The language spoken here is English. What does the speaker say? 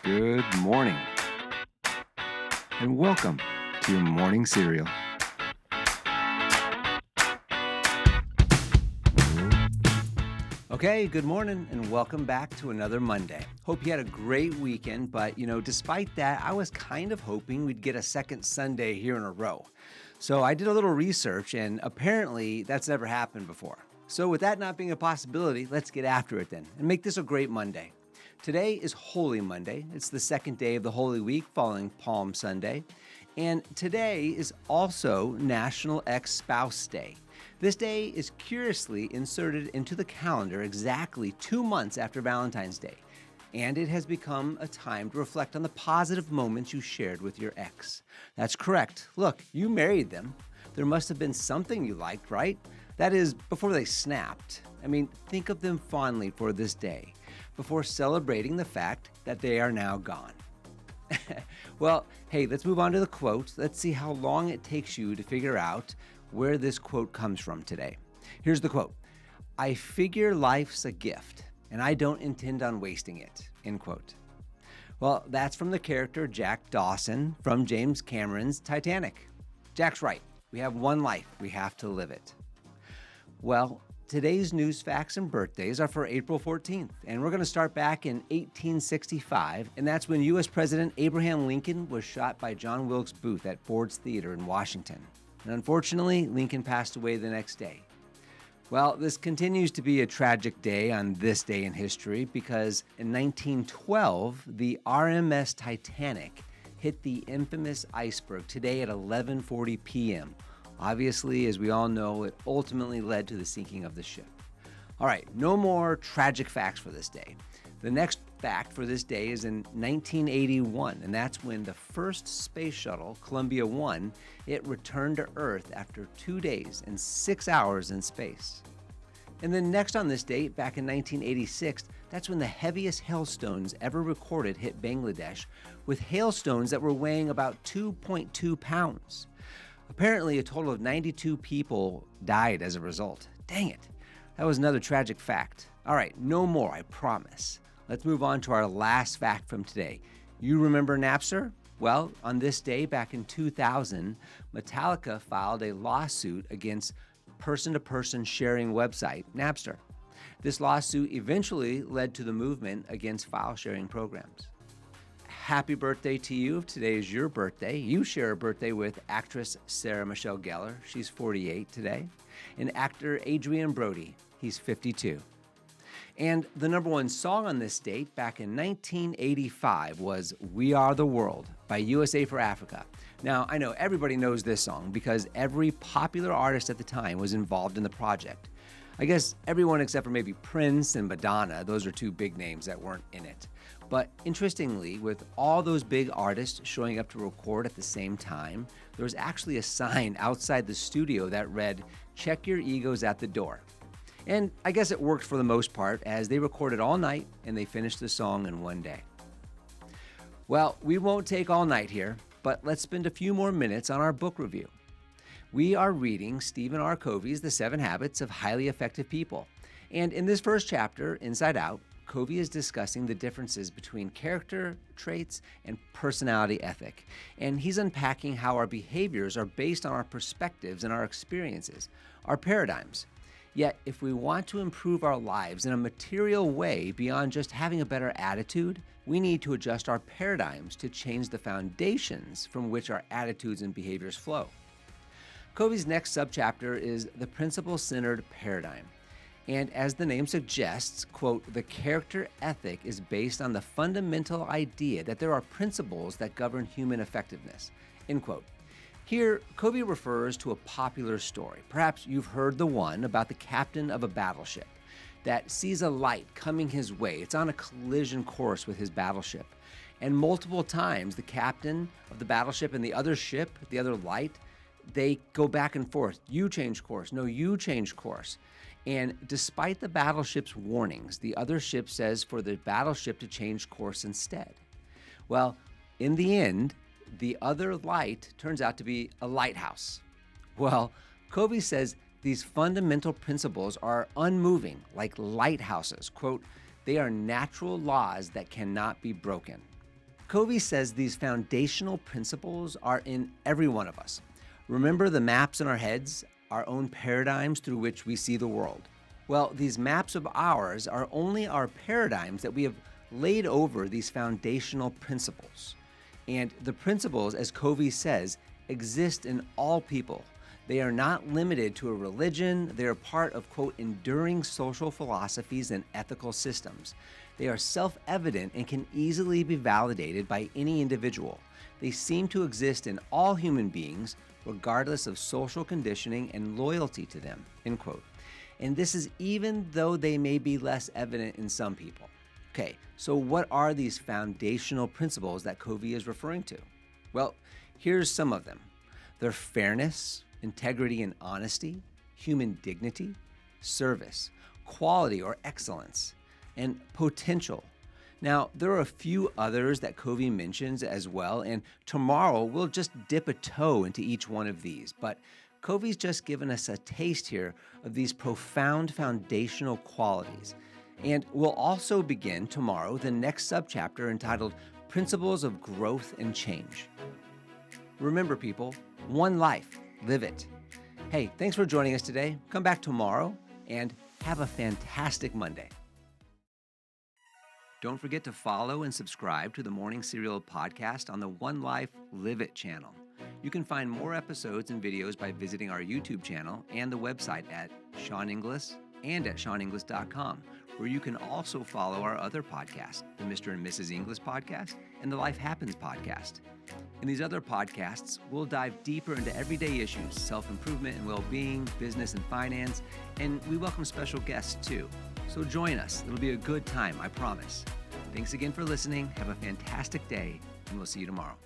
Good morning, and welcome to your morning cereal. Okay, good morning, and welcome back to another Monday. Hope you had a great weekend, but despite that, I was kind of hoping we'd get a second Sunday here in a row. So I did a little research, and apparently that's never happened before. So with that not being a possibility, let's get after it then, and make this a great Monday. Today is Holy Monday. It's the second day of the Holy Week following Palm Sunday. And today is also National Ex-Spouse Day. This day is curiously inserted into the calendar exactly 2 months after Valentine's Day. And it has become a time to reflect on the positive moments you shared with your ex. That's correct. Look, you married them. There must have been something you liked, right? That is, before they snapped. Think of them fondly for this day, before celebrating the fact that they are now gone. Well, hey, let's move on to the quote. Let's see how long it takes you to figure out where this quote comes from today. Here's the quote. "I figure life's a gift, and I don't intend on wasting it," end quote. Well, that's from the character Jack Dawson from James Cameron's Titanic. Jack's right. We have one life. We have to live it. Well, today's news, facts, and birthdays are for April 14th, and we're going to start back in 1865, and that's when U.S. President Abraham Lincoln was shot by John Wilkes Booth at Ford's Theater in Washington. And unfortunately, Lincoln passed away the next day. Well, this continues to be a tragic day on this day in history because in 1912, the RMS Titanic hit the infamous iceberg today at 11:40 p.m., Obviously, as we all know, it ultimately led to the sinking of the ship. All right, no more tragic facts for this day. The next fact for this day is in 1981, and that's when the first space shuttle, Columbia 1, it returned to Earth after 2 days and 6 hours in space. And then next on this date, back in 1986, that's when the heaviest hailstones ever recorded hit Bangladesh, with hailstones that were weighing about 2.2 pounds. Apparently, a total of 92 people died as a result. Dang it. That was another tragic fact. All right, no more, I promise. Let's move on to our last fact from today. You remember Napster? Well, on this day back in 2000, Metallica filed a lawsuit against person-to-person sharing website, Napster. This lawsuit eventually led to the movement against file sharing programs. Happy birthday to you if today is your birthday. You share a birthday with actress Sarah Michelle Gellar. She's 48 today. And actor Adrian Brody. He's 52. And the number one song on this date back in 1985 was "We Are the World" by USA for Africa. Now, I know everybody knows this song because every popular artist at the time was involved in the project. I guess everyone except for maybe Prince and Madonna, those are two big names that weren't in it. But interestingly, with all those big artists showing up to record at the same time, there was actually a sign outside the studio that read, "Check your egos at the door." And I guess it worked for the most part as they recorded all night and they finished the song in one day. Well, we won't take all night here, but let's spend a few more minutes on our book review. We are reading Stephen R. Covey's The 7 Habits of Highly Effective People. And in this first chapter, Inside Out, Covey is discussing the differences between character traits and personality ethic. And he's unpacking how our behaviors are based on our perspectives and our experiences, our paradigms. Yet, if we want to improve our lives in a material way beyond just having a better attitude, we need to adjust our paradigms to change the foundations from which our attitudes and behaviors flow. Covey's next subchapter is the principle-centered paradigm. And as the name suggests, quote, "The character ethic is based on the fundamental idea that there are principles that govern human effectiveness," end quote. Here, Covey refers to a popular story. Perhaps you've heard the one about the captain of a battleship that sees a light coming his way. It's on a collision course with his battleship. And multiple times, the captain of the battleship and the other ship, the other light, they go back and forth. You change course. No, you change course. And despite the battleship's warnings, the other ship says for the battleship to change course instead. Well, in the end, the other light turns out to be a lighthouse. Well, Covey says these fundamental principles are unmoving, like lighthouses. Quote, "They are natural laws that cannot be broken." Covey says these foundational principles are in every one of us. Remember the maps in our heads, our own paradigms through which we see the world? Well, these maps of ours are only our paradigms that we have laid over these foundational principles. And the principles, as Covey says, exist in all people. They are not limited to a religion. They are part of, quote, enduring social philosophies and ethical systems. They are self-evident and can easily be validated by any individual. They seem to exist in all human beings, regardless of social conditioning and loyalty to them, end quote. And this is even though they may be less evident in some people. Okay, so what are these foundational principles that Covey is referring to? Well, here's some of them. They're fairness, integrity and honesty, human dignity, service, quality or excellence, and potential. Now, there are a few others that Covey mentions as well, and tomorrow we'll just dip a toe into each one of these. But Covey's just given us a taste here of these profound foundational qualities. And we'll also begin tomorrow the next subchapter entitled Principles of Growth and Change. Remember, people, one life, live it. Hey, thanks for joining us today. Come back tomorrow and have a fantastic Monday. Don't forget to follow and subscribe to the Morning Serial podcast on the One Life Live It channel. You can find more episodes and videos by visiting our YouTube channel and the website at Sean Inglis and at SeanInglis.com, where you can also follow our other podcasts, the Mr. and Mrs. Inglis podcast and the Life Happens podcast. In these other podcasts, we'll dive deeper into everyday issues, self-improvement and well-being, business and finance, and we welcome special guests too. So join us. It'll be a good time, I promise. Thanks again for listening. Have a fantastic day, and we'll see you tomorrow.